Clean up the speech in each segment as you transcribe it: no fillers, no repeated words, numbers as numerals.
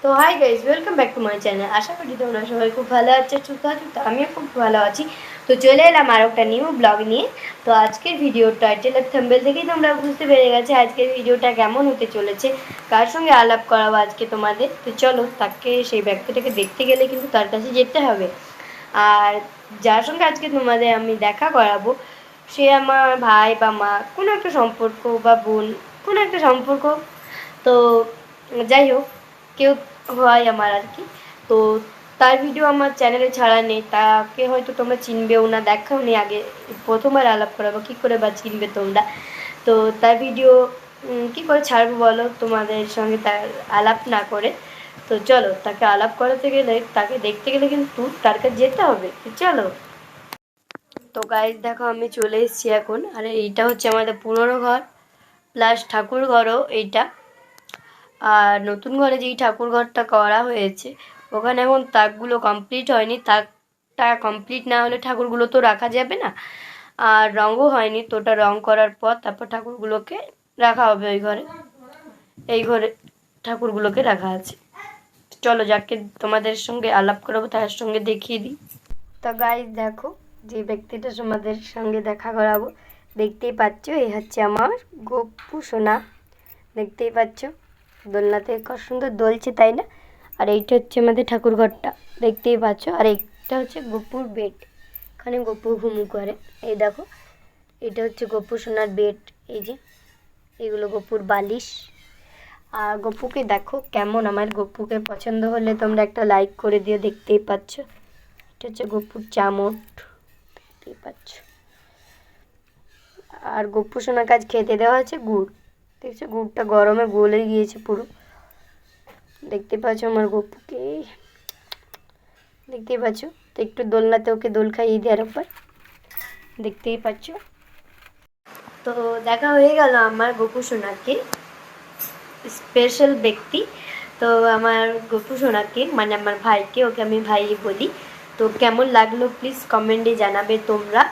তো hi guys, welcome back to my channel. আশা করি তোমরা সবাই খুব ভালো আছে, সুস্থ আছো। তো আমিও খুব ভালো আছি। তো চলে এলাম আর একটা নিউ ব্লগ নিয়ে। তো আজকের ভিডিও টাইটেল আর থাম্বনেল থেকেই তোমরা বুঝতে পেরে গেছে আজকের ভিডিওটা কেমন হতে চলেছে, কার সঙ্গে আলাপ করাবো আজকে তোমাদের। তো চলো, তাকে সেই ব্যক্তিটাকে দেখতে গেলে কিন্তু তার কাছে যেতে হবে। আর যার সঙ্গে আজকে তোমাদের আমি দেখা করাবো সে আমার ভাই বা মা, কোনো একটা সম্পর্ক, বা বোন, কোনো একটা সম্পর্ক। তো যাই হোক, কেউ হয় আমার আর কি। তো তার ভিডিও আমার চ্যানেলে ছাড়া নেই, তাকে হয়তো তোমরা চিনবেও না, দেখাও নেই আগে, প্রথমবার আলাপ করাবো, কী করে বা চিনবে তোমরা। তো তার ভিডিও কী করে ছাড়বো বলো তোমাদের সঙ্গে তার আলাপ না করে। তো চলো, তাকে আলাপ করাতে গেলে, তাকে দেখতে গেলে কিন্তু তার কাছে যেতে হবে। তো চলো। তো গাইজ দেখো, আমি চলে এসেছি এখন। আর এইটা হচ্ছে আমাদের পুরনো ঘর প্লাস ঠাকুর ঘরও এইটা। আর নতুন ঘরে যেই ঠাকুর ঘরটা করা হয়েছে ওখানে এখন তাকগুলো কমপ্লিট হয়নি। তাকটা কমপ্লিট না হলে ঠাকুরগুলো তো রাখা যাবে না। আর রঙও হয়নি, তো ওটা রঙ করার পর তারপর ঠাকুরগুলোকে রাখা হবে ওই ঘরে। এই ঘরে ঠাকুরগুলোকে রাখা আছে। চলো, যাকে তোমাদের সঙ্গে আলাপ করাবো তার সঙ্গে দেখিয়ে দিই। তো গাইজ দেখো, যে ব্যক্তিটা তোমাদের সঙ্গে দেখা করাবো, দেখতেই পাচ্ছ, এই হচ্ছে আমার গপ্পু সোনা। দেখতেই পাচ্ছ দোলনাতে কত সুন্দর দোলছে, তাই না? আর এইটা হচ্ছে আমাদের ঠাকুর ঘরটা, দেখতেই পাচ্ছ। আর এইটা হচ্ছে গপুর বেড, এখানে গপু ঘুমু করে। এই দেখো, এটা হচ্ছে গপু সোনার বেড। এই যে এগুলো গপুর বালিশ। আর গপুকে দেখো কেমন, আমার গপুকে পছন্দ হলে তোমরা একটা লাইক করে দিও। দেখতেই পাচ্ছ, এটা হচ্ছে গপুর চামট, দেখতেই পাচ্ছ। আর গপ্পু সোনার কাজ খেতে দেওয়া আছে গুড়, দেখছো গুড়টা গরমে গলে গিয়েছে পুরো। দেখতে পাচ্ছ আমার গপুকে, দেখতেই পাচ্ছ। তো একটু দোলনাতে ওকে দোল খাইয়ে দেওয়ার উপর, দেখতেই পাচ্ছ। তো দেখা হয়ে গেল আমার গপু সোনাকে, স্পেশাল ব্যক্তি। তো আমার গপু সোনাকে, মানে আমার ভাইকে, ওকে আমি ভাই বলি। তো কেমন লাগলো প্লিজ কমেন্টে জানাবে তোমরা।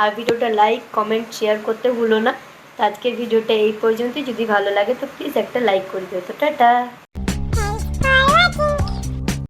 আর ভিডিওটা লাইক কমেন্ট শেয়ার করতে ভুলো না। তো আজকের ভিডিওটা এই পর্যন্তই। যদি ভালো লাগে তো প্লিজ একটা লাইক করে দিও। তো টাটা।